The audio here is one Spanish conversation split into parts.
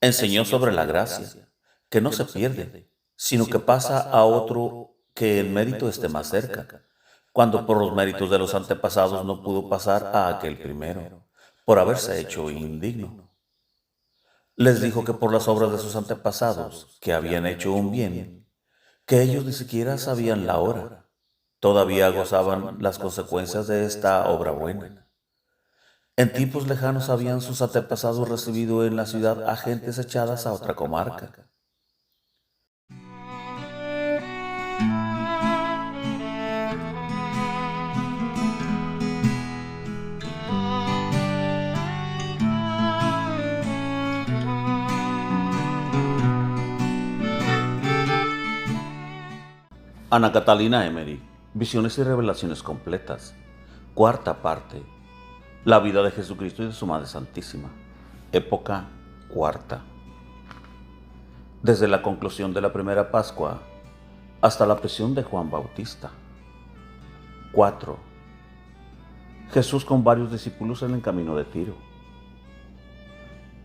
Enseñó sobre la gracia, que no se pierde, sino que pasa a otro que el mérito esté más cerca, cuando por los méritos de los antepasados no pudo pasar a aquel primero, por haberse hecho indigno. Les dijo que por las obras de sus antepasados, que habían hecho un bien, que ellos ni siquiera sabían la hora, todavía gozaban las consecuencias de esta obra buena. En tiempos lejanos habían sus antepasados recibido en la ciudad a gentes echadas a otra comarca. Ana Catalina Emery, Visiones y Revelaciones Completas. Cuarta parte. La vida de Jesucristo y de su Madre Santísima. Época cuarta. Desde la conclusión de la primera Pascua hasta la prisión de Juan Bautista. 4. Jesús con varios discípulos en el camino de Tiro.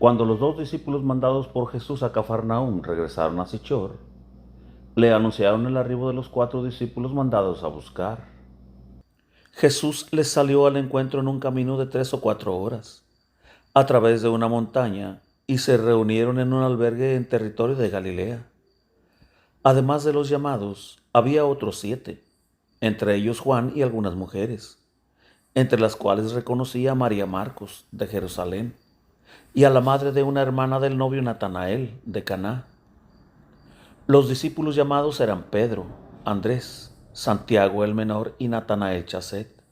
Cuando los 2 discípulos mandados por Jesús a Cafarnaúm regresaron a Sichor, le anunciaron el arribo de los 4 discípulos mandados a buscar. Jesús les salió al encuentro en un camino de 3 o 4 horas, a través de una montaña, y se reunieron en un albergue en territorio de Galilea. Además de los llamados, había otros 7, entre ellos Juan y algunas mujeres, entre las cuales reconocía a María Marcos, de Jerusalén, y a la madre de una hermana del novio Natanael, de Caná. Los discípulos llamados eran Pedro, Andrés, Santiago el menor y Natanael Chacet.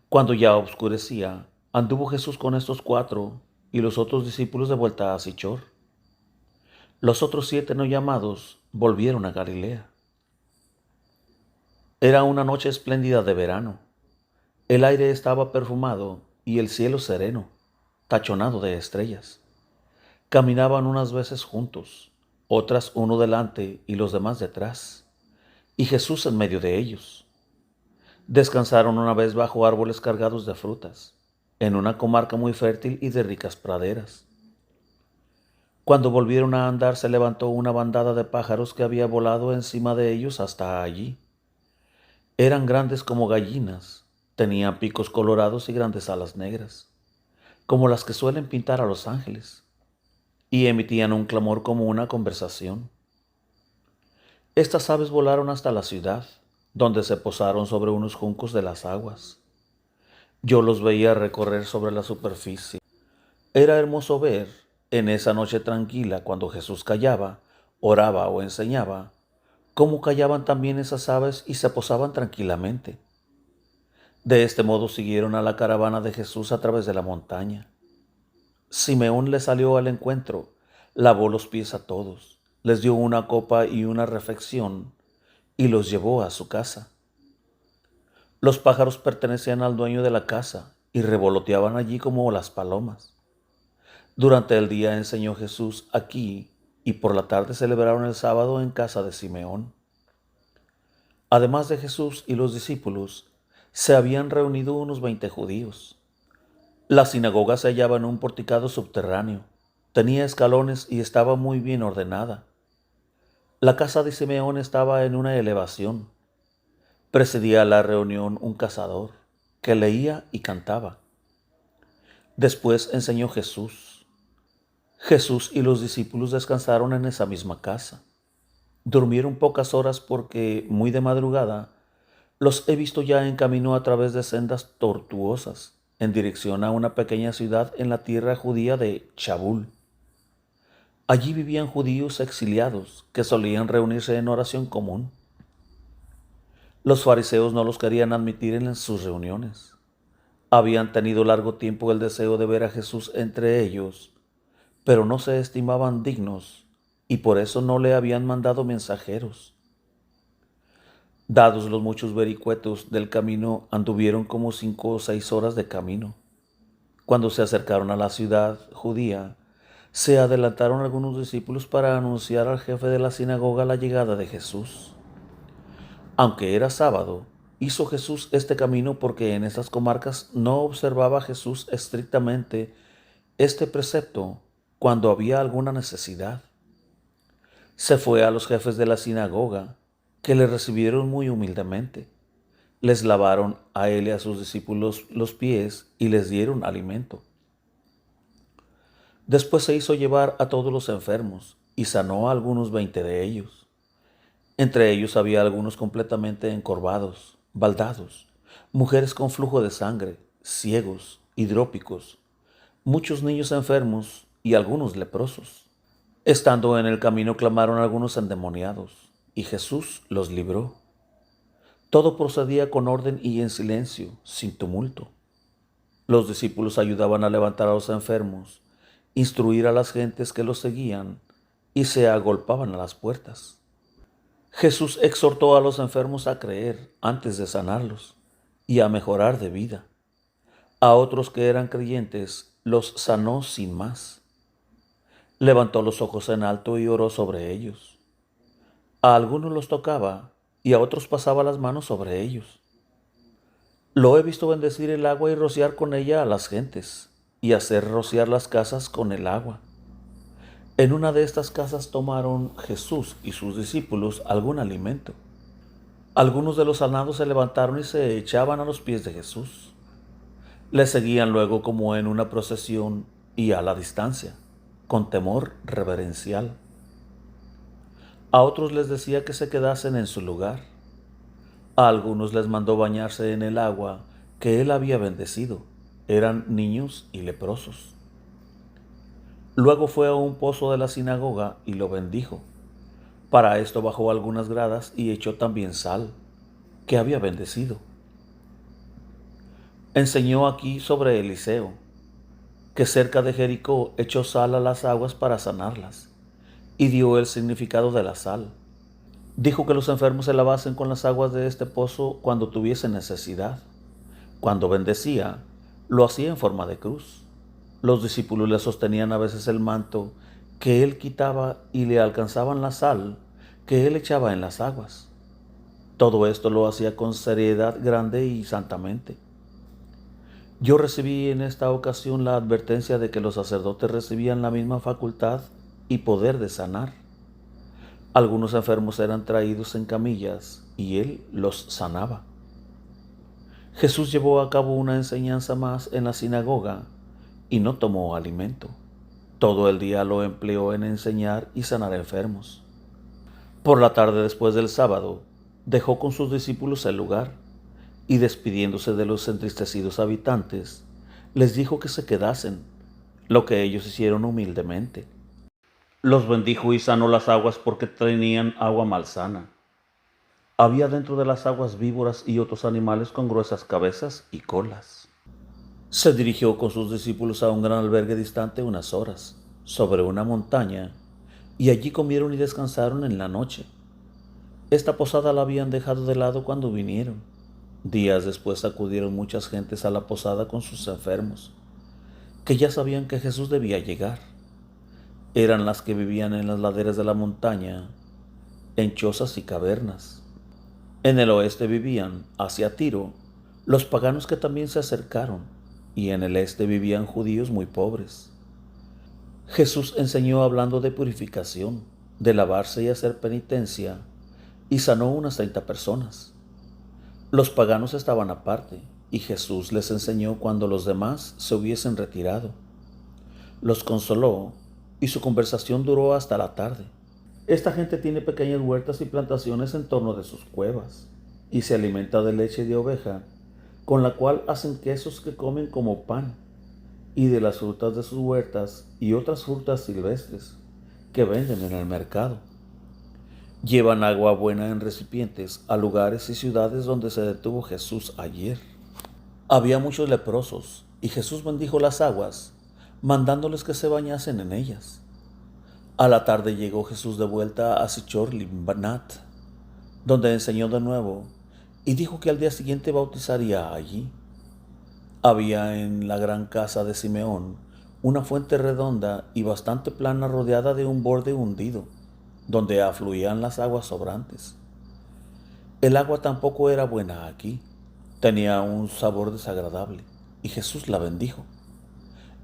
Cuando ya oscurecía, anduvo Jesús con estos 4 y los otros discípulos de vuelta a Sichor. Los otros 7 no llamados volvieron a Galilea. Era una noche espléndida de verano. El aire estaba perfumado y el cielo sereno, tachonado de estrellas. Caminaban unas veces juntos, otras uno delante y los demás detrás, y Jesús en medio de ellos. Descansaron una vez bajo árboles cargados de frutas, en una comarca muy fértil y de ricas praderas. Cuando volvieron a andar, se levantó una bandada de pájaros que había volado encima de ellos hasta allí. Eran grandes como gallinas, tenían picos colorados y grandes alas negras, como las que suelen pintar a los ángeles, y emitían un clamor como una conversación. Estas aves volaron hasta la ciudad, donde se posaron sobre unos juncos de las aguas. Yo los veía recorrer sobre la superficie. Era hermoso ver, en esa noche tranquila, cuando Jesús callaba, oraba o enseñaba, cómo callaban también esas aves y se posaban tranquilamente. De este modo siguieron a la caravana de Jesús a través de la montaña. Simeón le salió al encuentro, lavó los pies a todos, les dio una copa y una refección, y los llevó a su casa. Los pájaros pertenecían al dueño de la casa y revoloteaban allí como las palomas. Durante el día enseñó Jesús aquí y por la tarde celebraron el sábado en casa de Simeón. Además de Jesús y los discípulos, se habían reunido unos 20 judíos. La sinagoga se hallaba en un porticado subterráneo, tenía escalones y estaba muy bien ordenada. La casa de Simeón estaba en una elevación. Precedía a la reunión un cazador, que leía y cantaba. Después enseñó Jesús. Jesús y los discípulos descansaron en esa misma casa. Durmieron pocas horas porque, muy de madrugada, los he visto ya en camino a través de sendas tortuosas, en dirección a una pequeña ciudad en la tierra judía de Chabul. Allí vivían judíos exiliados que solían reunirse en oración común. Los fariseos no los querían admitir en sus reuniones. Habían tenido largo tiempo el deseo de ver a Jesús entre ellos, pero no se estimaban dignos y por eso no le habían mandado mensajeros. Dados los muchos vericuetos del camino, anduvieron como 5 o 6 horas de camino. Cuando se acercaron a la ciudad judía, se adelantaron algunos discípulos para anunciar al jefe de la sinagoga la llegada de Jesús. Aunque era sábado, hizo Jesús este camino porque en estas comarcas no observaba Jesús estrictamente este precepto cuando había alguna necesidad. Se fue a los jefes de la sinagoga, que le recibieron muy humildemente. Les lavaron a él y a sus discípulos los pies y les dieron alimento. Después se hizo llevar a todos los enfermos y sanó a algunos 20 de ellos. Entre ellos había algunos completamente encorvados, baldados, mujeres con flujo de sangre, ciegos, hidrópicos, muchos niños enfermos y algunos leprosos. Estando en el camino clamaron algunos endemoniados, y Jesús los libró. Todo procedía con orden y en silencio, sin tumulto. Los discípulos ayudaban a levantar a los enfermos, instruir a las gentes que los seguían, y se agolpaban a las puertas. Jesús exhortó a los enfermos a creer antes de sanarlos y a mejorar de vida. A otros que eran creyentes los sanó sin más. Levantó los ojos en alto y oró sobre ellos. A algunos los tocaba y a otros pasaba las manos sobre ellos. Lo he visto bendecir el agua y rociar con ella a las gentes, y hacer rociar las casas con el agua. En una de estas casas tomaron Jesús y sus discípulos algún alimento. Algunos de los sanados se levantaron y se echaban a los pies de Jesús. Le seguían luego como en una procesión y a la distancia, con temor reverencial. A otros les decía que se quedasen en su lugar. A algunos les mandó bañarse en el agua que él había bendecido. Eran niños y leprosos. Luego fue a un pozo de la sinagoga y lo bendijo. Para esto bajó algunas gradas y echó también sal, que había bendecido. Enseñó aquí sobre Eliseo, que cerca de Jericó echó sal a las aguas para sanarlas, y dio el significado de la sal. Dijo que los enfermos se lavasen con las aguas de este pozo cuando tuviesen necesidad. Cuando bendecía, lo hacía en forma de cruz. Los discípulos le sostenían a veces el manto que él quitaba y le alcanzaban la sal que él echaba en las aguas. Todo esto lo hacía con seriedad grande y santamente. Yo recibí en esta ocasión la advertencia de que los sacerdotes recibían la misma facultad y poder de sanar. Algunos enfermos eran traídos en camillas y él los sanaba. Jesús llevó a cabo una enseñanza más en la sinagoga y no tomó alimento. Todo el día lo empleó en enseñar y sanar enfermos. Por la tarde, después del sábado, dejó con sus discípulos el lugar y, despidiéndose de los entristecidos habitantes, les dijo que se quedasen, lo que ellos hicieron humildemente. Los bendijo y sanó las aguas porque tenían agua malsana. Había dentro de las aguas víboras y otros animales con gruesas cabezas y colas. Se dirigió con sus discípulos a un gran albergue distante unas horas, sobre una montaña, y allí comieron y descansaron en la noche. Esta posada la habían dejado de lado cuando vinieron. Días después acudieron muchas gentes a la posada con sus enfermos, que ya sabían que Jesús debía llegar. Eran las que vivían en las laderas de la montaña, en chozas y cavernas. En el oeste vivían, hacia Tiro, los paganos que también se acercaron, y en el este vivían judíos muy pobres. Jesús enseñó hablando de purificación, de lavarse y hacer penitencia, y sanó unas 30 personas. Los paganos estaban aparte, y Jesús les enseñó cuando los demás se hubiesen retirado. Los consoló, y su conversación duró hasta la tarde. Esta gente tiene pequeñas huertas y plantaciones en torno de sus cuevas, y se alimenta de leche de oveja, con la cual hacen quesos que comen como pan, y de las frutas de sus huertas y otras frutas silvestres que venden en el mercado. Llevan agua buena en recipientes a lugares y ciudades donde se detuvo Jesús ayer. Había muchos leprosos, y Jesús bendijo las aguas, mandándoles que se bañasen en ellas. A la tarde llegó Jesús de vuelta a Sichor Limnat, donde enseñó de nuevo, y dijo que al día siguiente bautizaría allí. Había en la gran casa de Simeón una fuente redonda y bastante plana rodeada de un borde hundido, donde afluían las aguas sobrantes. El agua tampoco era buena aquí, tenía un sabor desagradable, y Jesús la bendijo.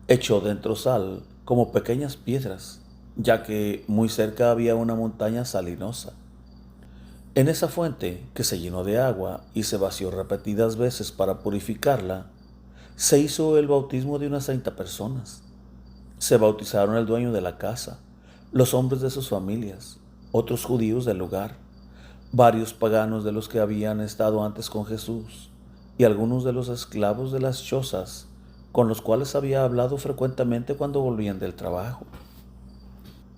Echó dentro sal como pequeñas piedras, ya que muy cerca había una montaña salinosa. En esa fuente, que se llenó de agua y se vació repetidas veces para purificarla, se hizo el bautismo de unas 30 personas. Se bautizaron el dueño de la casa, los hombres de sus familias, otros judíos del lugar, varios paganos de los que habían estado antes con Jesús, y algunos de los esclavos de las chozas, con los cuales había hablado frecuentemente cuando volvían del trabajo.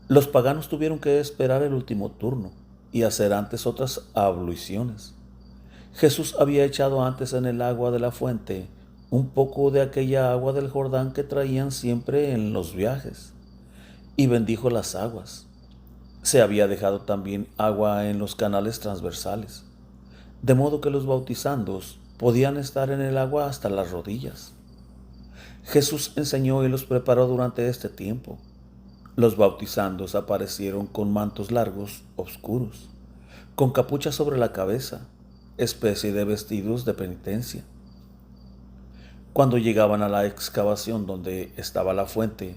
Los paganos tuvieron que esperar el último turno y hacer antes otras abluciones. Jesús había echado antes en el agua de la fuente un poco de aquella agua del Jordán que traían siempre en los viajes, y bendijo las aguas. Se había dejado también agua en los canales transversales, de modo que los bautizandos podían estar en el agua hasta las rodillas. Jesús enseñó y los preparó durante este tiempo. Los bautizandos aparecieron con mantos largos, oscuros, con capucha sobre la cabeza, especie de vestidos de penitencia. Cuando llegaban a la excavación donde estaba la fuente,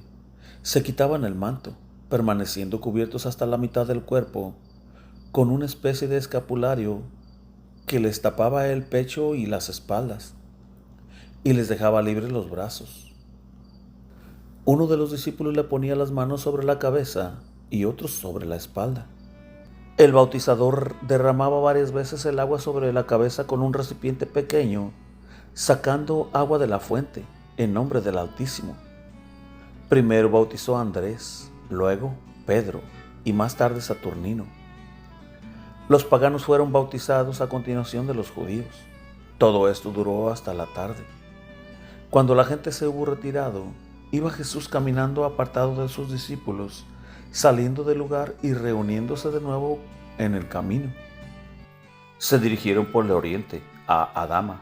se quitaban el manto, permaneciendo cubiertos hasta la mitad del cuerpo, con una especie de escapulario que les tapaba el pecho y las espaldas, y les dejaba libres los brazos. Uno de los discípulos le ponía las manos sobre la cabeza y otros sobre la espalda. El bautizador derramaba varias veces el agua sobre la cabeza con un recipiente pequeño, sacando agua de la fuente, en nombre del Altísimo. Primero bautizó a Andrés, luego Pedro y más tarde Saturnino. Los paganos fueron bautizados a continuación de los judíos. Todo esto duró hasta la tarde. Cuando la gente se hubo retirado, iba Jesús caminando apartado de sus discípulos, saliendo del lugar y reuniéndose de nuevo en el camino. Se dirigieron por el oriente, a Adama,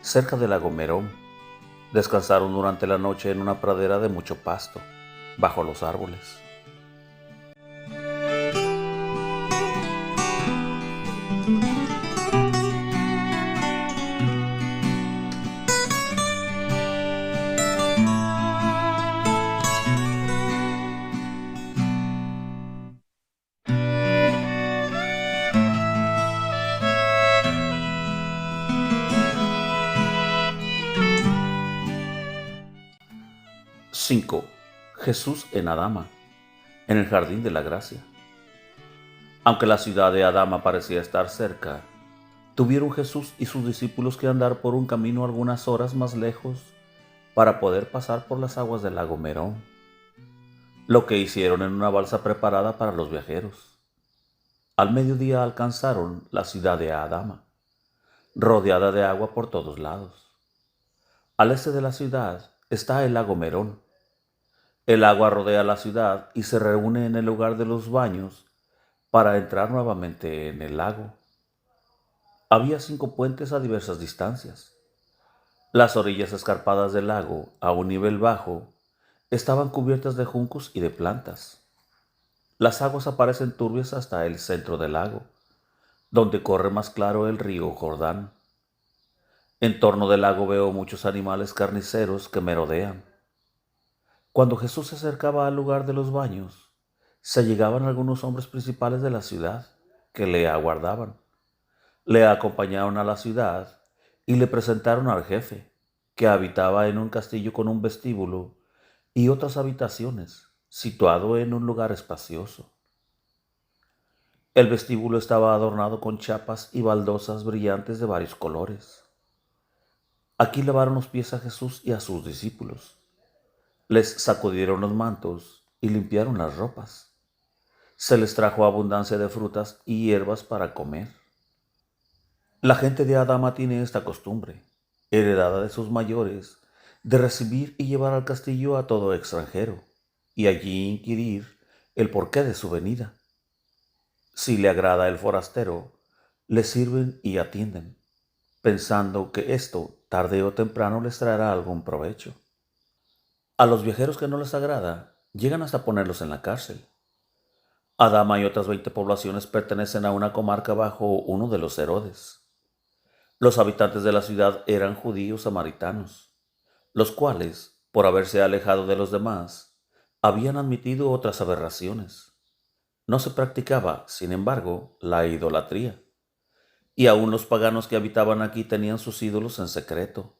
cerca del lago Merón. Descansaron durante la noche en una pradera de mucho pasto, bajo los árboles. ¡5! Jesús en Adama, en el jardín de la gracia. Aunque la ciudad de Adama parecía estar cerca, tuvieron Jesús y sus discípulos que andar por un camino algunas horas más lejos para poder pasar por las aguas del lago Merón, lo que hicieron en una balsa preparada para los viajeros. Al mediodía alcanzaron la ciudad de Adama, rodeada de agua por todos lados. Al este de la ciudad está el lago Merón. El agua rodea la ciudad y se reúne en el lugar de los baños para entrar nuevamente en el lago. Había 5 puentes a diversas distancias. Las orillas escarpadas del lago, a un nivel bajo, estaban cubiertas de juncos y de plantas. Las aguas aparecen turbias hasta el centro del lago, donde corre más claro el río Jordán. En torno del lago veo muchos animales carniceros que merodean. Cuando Jesús se acercaba al lugar de los baños, se llegaban algunos hombres principales de la ciudad que le aguardaban. Le acompañaron a la ciudad y le presentaron al jefe, que habitaba en un castillo con un vestíbulo y otras habitaciones, situado en un lugar espacioso. El vestíbulo estaba adornado con chapas y baldosas brillantes de varios colores. Aquí lavaron los pies a Jesús y a sus discípulos. Les sacudieron los mantos y limpiaron las ropas. Se les trajo abundancia de frutas y hierbas para comer. La gente de Adama tiene esta costumbre, heredada de sus mayores, de recibir y llevar al castillo a todo extranjero, y allí inquirir el porqué de su venida. Si le agrada el forastero, le sirven y atienden, pensando que esto, tarde o temprano, les traerá algún provecho. A los viajeros que no les agrada, llegan hasta ponerlos en la cárcel. Adama y otras 20 poblaciones pertenecen a una comarca bajo uno de los Herodes. Los habitantes de la ciudad eran judíos samaritanos, los cuales, por haberse alejado de los demás, Habían admitido otras aberraciones. No se practicaba, sin embargo, la idolatría, y aún los paganos que habitaban aquí tenían sus ídolos en secreto.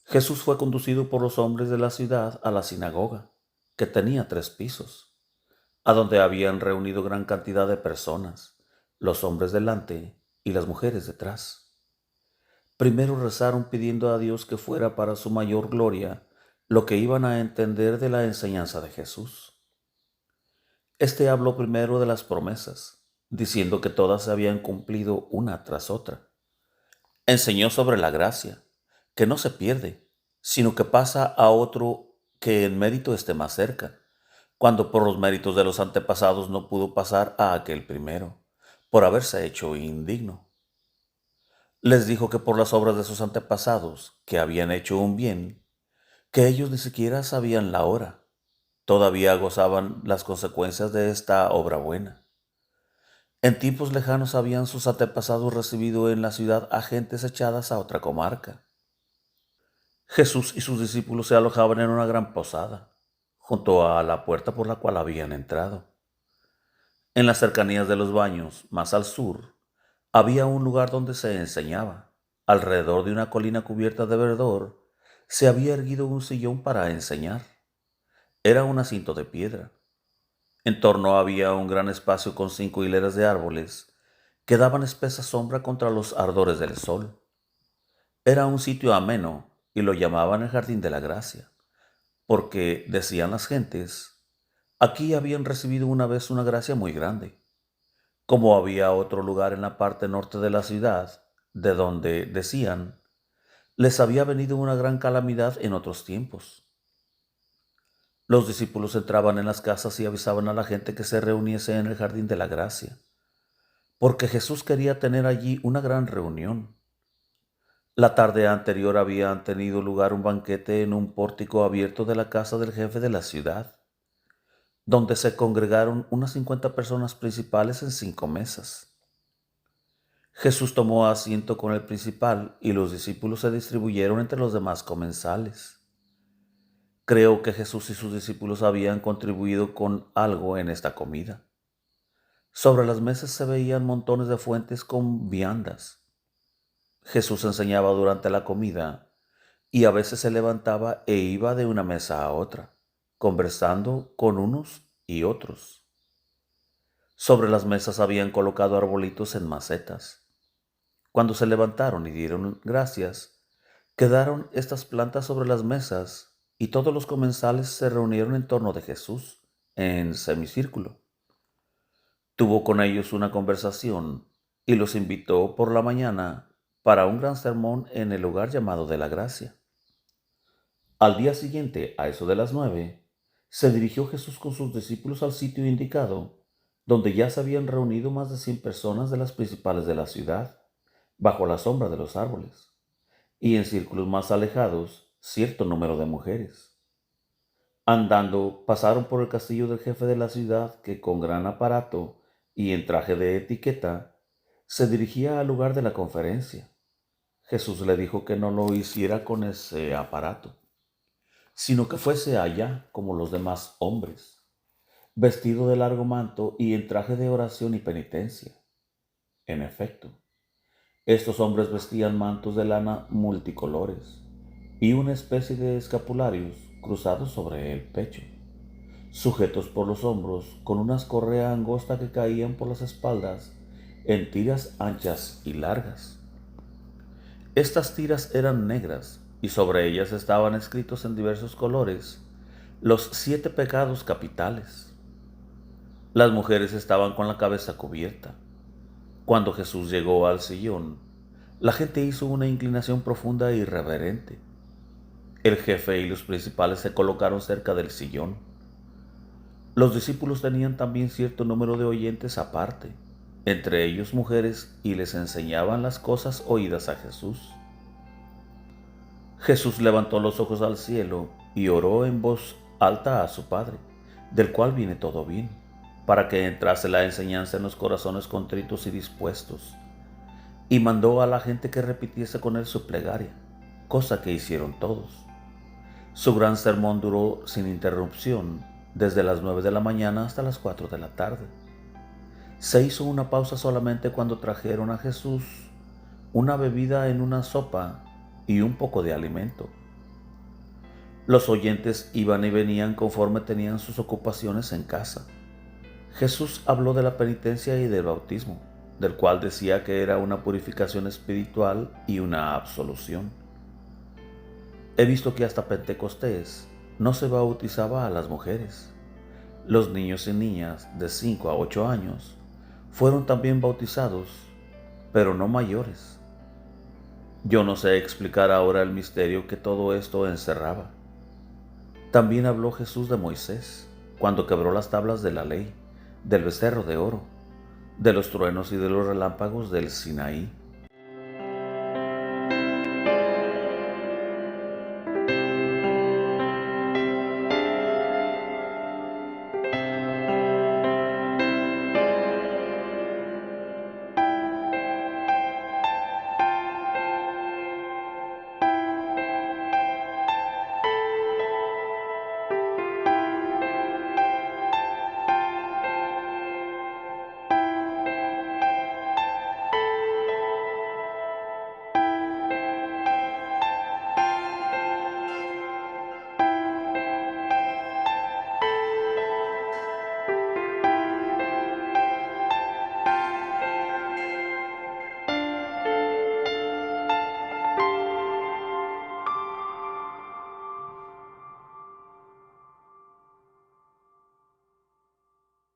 Jesús fue conducido por los hombres de la ciudad a la sinagoga, que tenía 3 pisos, a donde habían reunido gran cantidad de personas, los hombres delante y las mujeres detrás. Primero rezaron pidiendo a Dios que fuera para su mayor gloria lo que iban a entender de la enseñanza de Jesús. Este habló primero de las promesas, diciendo que todas se habían cumplido una tras otra. Enseñó sobre la gracia, que no se pierde, sino que pasa a otro que en mérito esté más cerca, cuando por los méritos de los antepasados no pudo pasar a aquel primero, por haberse hecho indigno. Les dijo que por las obras de sus antepasados, que habían hecho un bien, que ellos ni siquiera sabían la hora, todavía gozaban las consecuencias de esta obra buena. En tiempos lejanos habían sus antepasados recibido en la ciudad a gentes echadas a otra comarca. Jesús y sus discípulos se alojaban en una gran posada, junto a la puerta por la cual habían entrado. En las cercanías de los baños, más al sur, había un lugar donde se enseñaba. Alrededor de una colina cubierta de verdor, se había erguido un sillón para enseñar. Era un asiento de piedra. En torno había un gran espacio con 5 hileras de árboles que daban espesa sombra contra los ardores del sol. Era un sitio ameno y lo llamaban el Jardín de la Gracia, porque, decían las gentes, aquí habían recibido una vez una gracia muy grande. Como había otro lugar en la parte norte de la ciudad, de donde, decían, les había venido una gran calamidad en otros tiempos. Los discípulos entraban en las casas y avisaban a la gente que se reuniese en el Jardín de la Gracia, porque Jesús quería tener allí una gran reunión. La tarde anterior había tenido lugar un banquete en un pórtico abierto de la casa del jefe de la ciudad, donde se congregaron unas 50 personas principales en 5 mesas. Jesús tomó asiento con el principal y los discípulos se distribuyeron entre los demás comensales. Creo que Jesús y sus discípulos habían contribuido con algo en esta comida. Sobre las mesas se veían montones de fuentes con viandas. Jesús enseñaba durante la comida y a veces se levantaba e iba de una mesa a otra, conversando con unos y otros. Sobre las mesas habían colocado arbolitos en macetas. Cuando se levantaron y dieron gracias, quedaron estas plantas sobre las mesas y todos los comensales se reunieron en torno de Jesús, en semicírculo. Tuvo con ellos una conversación y los invitó por la mañana para un gran sermón en el lugar llamado de la Gracia. Al día siguiente, a eso de las 9, se dirigió Jesús con sus discípulos al sitio indicado, donde ya se habían reunido más de 100 personas de las principales de la ciudad, bajo la sombra de los árboles, y en círculos más alejados, cierto número de mujeres. Andando, pasaron por el castillo del jefe de la ciudad, que con gran aparato y en traje de etiqueta, se dirigía al lugar de la conferencia. Jesús le dijo que no lo hiciera con ese aparato, sino que fuese allá como los demás hombres, vestido de largo manto y en traje de oración y penitencia. En efecto, estos hombres vestían mantos de lana multicolores y una especie de escapularios cruzados sobre el pecho, sujetos por los hombros con unas correas angostas que caían por las espaldas en tiras anchas y largas. Estas tiras eran negras y sobre ellas estaban escritos en diversos colores los 7 pecados capitales. Las mujeres estaban con la cabeza cubierta. Cuando Jesús llegó al sillón, la gente hizo una inclinación profunda e irreverente. El jefe y los principales se colocaron cerca del sillón. Los discípulos tenían también cierto número de oyentes aparte, entre ellos mujeres, y les enseñaban las cosas oídas a Jesús. Jesús levantó los ojos al cielo y oró en voz alta a su Padre, del cual viene todo bien, para que entrase la enseñanza en los corazones contritos y dispuestos, y mandó a la gente que repitiese con él su plegaria, cosa que hicieron todos. Su gran sermón duró sin interrupción desde las 9 de la mañana hasta las 4 de la tarde. Se hizo una pausa solamente cuando trajeron a Jesús una bebida en una sopa y un poco de alimento. Los oyentes iban y venían conforme tenían sus ocupaciones en casa. Jesús habló de la penitencia y del bautismo, del cual decía que era una purificación espiritual y una absolución. He visto que hasta Pentecostés no se bautizaba a las mujeres. Los niños y niñas de 5 a 8 años fueron también bautizados, pero no mayores. Yo no sé explicar ahora el misterio que todo esto encerraba. También habló Jesús de Moisés, cuando quebró las tablas de la ley, del becerro de oro, de los truenos y de los relámpagos del Sinaí.